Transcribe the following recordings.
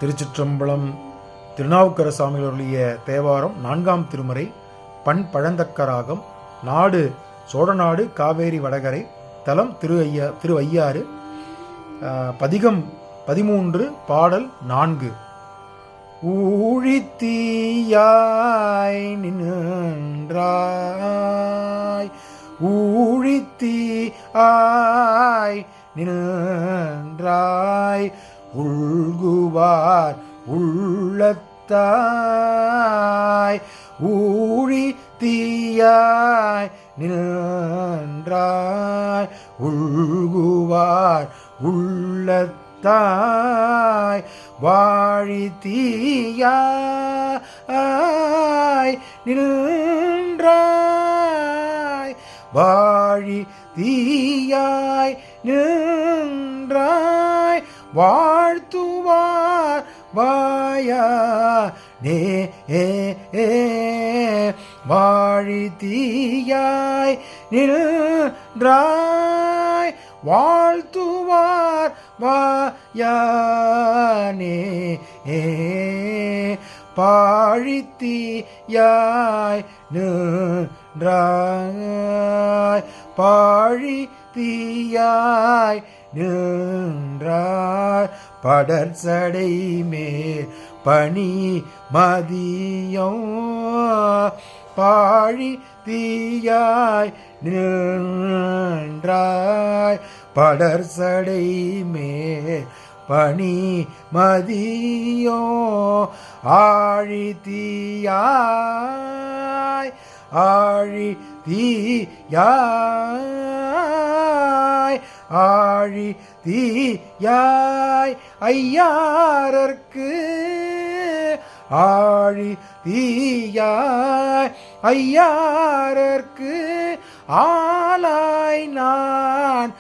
திருச்சிற்றம்பலம். திருநாவுக்கர சாமிகளுடைய தேவாரம் 4ஆம் திருமுறை. பண் பழந்தக்கராகம். நாடு சோழநாடு, காவேரி வடகரை. தலம் திருவையாறு. பதிகம் 13, பாடல் 4. ஊழித்தீயாய் நின்றாய், ஊழித்தீயாய் நின்றாய், உள்குவார் உள்ளத்தாய். ஊழித்தீயாய் நின்றாய், உள்குவார் உள்ளத்தாய். வாழித்தீயாய் நின்றாய், வாழித்தீயாய் நின்றாய், வாழ்த்துவார் வாயானே. வாழித்தீயாய் நின்றாய், வாழ்த்துவார் வாயானே. பாழித்தீயாய் நின்றாய், பாழித்தீயாய் நின்றாய், படர்சடை மேல் பனி மதியம். பாழித்தீயாய் நின்றாய், படர்சடை மேல் பனி மதியோ. ஆழித்தீயாய், ஆழித்தீயாய், ஆழித்தீயாய் ஐயாரர்க்கு. ஆழித்தீயாய் ஐயாரர்க்கு ஆளாய் நான்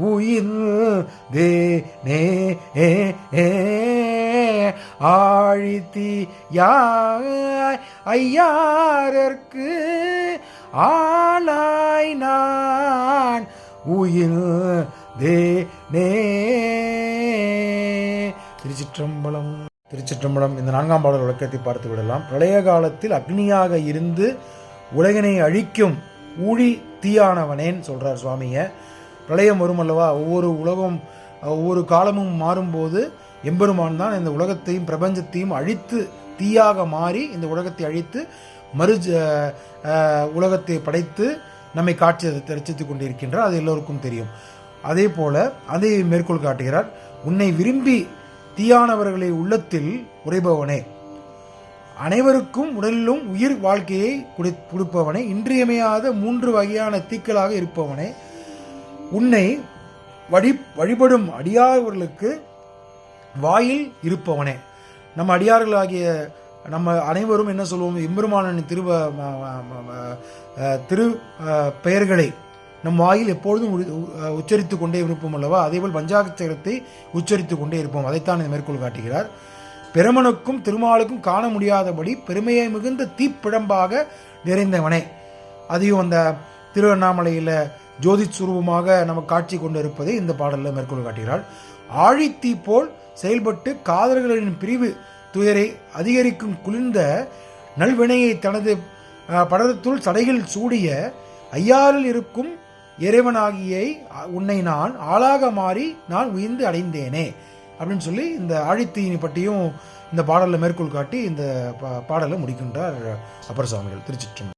உயிர்ந்தேனே. ஆழித்தீயாய் ஐயாரர்க்கு ஆளாய் நான் உயிர்ந்தேனே. திருச்சிற்றம்பலம். திருச்சிற்றம்பலம். இந்த 4ஆம் பாடல் விளக்கத்தை பார்த்து விடலாம். பிரளய காலத்தில் அக்னியாக இருந்து உலகினை அழிக்கும் ஊழி தீயானவனேன்னு சொல்றார் சுவாமிய. பிரளயம் வரும் அல்லவா, ஒவ்வொரு உலகம் ஒவ்வொரு காலமும் மாறும்போது எம்பெருமான் தான் இந்த உலகத்தையும் பிரபஞ்சத்தையும் அழித்து தீயாக மாறி இந்த உலகத்தை அழித்து உலகத்தை படைத்து நம்மை காட்சி ரசித்துக் கொண்டிருக்கின்றார். அது எல்லோருக்கும் தெரியும். அதே போல அதை மேற்கோள் காட்டுகிறார். உன்னை விரும்பி தீயானவர்களை உள்ளத்தில் உரைபவனே, அனைவருக்கும் உடலிலும் உயிர் வாழ்க்கையை கொடுப்பவனே, இன்றியமையாத 3 வகையான தீக்களாக இருப்பவனே, உன்னை வழிபடும் அடியார்களுக்கு வாயில் இருப்பவனே. நம்ம அடியார்களாகிய நம்ம அனைவரும் என்ன சொல்லுவோம், எம்பெருமானின் திரு பெயர்களை நம் வாயில் எப்பொழுதும் உச்சரித்து கொண்டே இருப்போம் அல்லவா. அதேபோல் பஞ்சாட்சரத்தை உச்சரித்து கொண்டே இருப்போம். அதைத்தான் இந்த மேற்கோள் காட்டுகிறார். பெருமனுக்கும் திருமாலுக்கும் காண முடியாதபடி பெருமையை மிகுந்த தீப்பிழம்பாக நிறைந்தவனே. அதையும் அந்த திருவண்ணாமலையில் ஜோதி சுரூபமாக நமக்கு காட்சி கொண்டு இருப்பதை இந்த பாடலில் மேற்கோள் காட்டுகிறார். ஆழித்தீ போல் செயல்பட்டு காதல்களின் பிரிவு துயரை அதிகரிக்கும் குளிர்ந்த நல்வினையை தனது படரத்துள் சடைகள் சூடிய ஐயாரில் இருக்கும் இறைவனாகிய உன்னை நான் ஆளாக மாறி நான் உயிர்ந்து அடைந்தேனே அப்படின்னு சொல்லி இந்த ஆழித்தீயினை பற்றியும் இந்த பாடலில் மேற்கோள் காட்டி இந்த பாடலை முடிக்கின்றார் அப்பர் சுவாமிகள். திருச்சிற்றம்பலம்.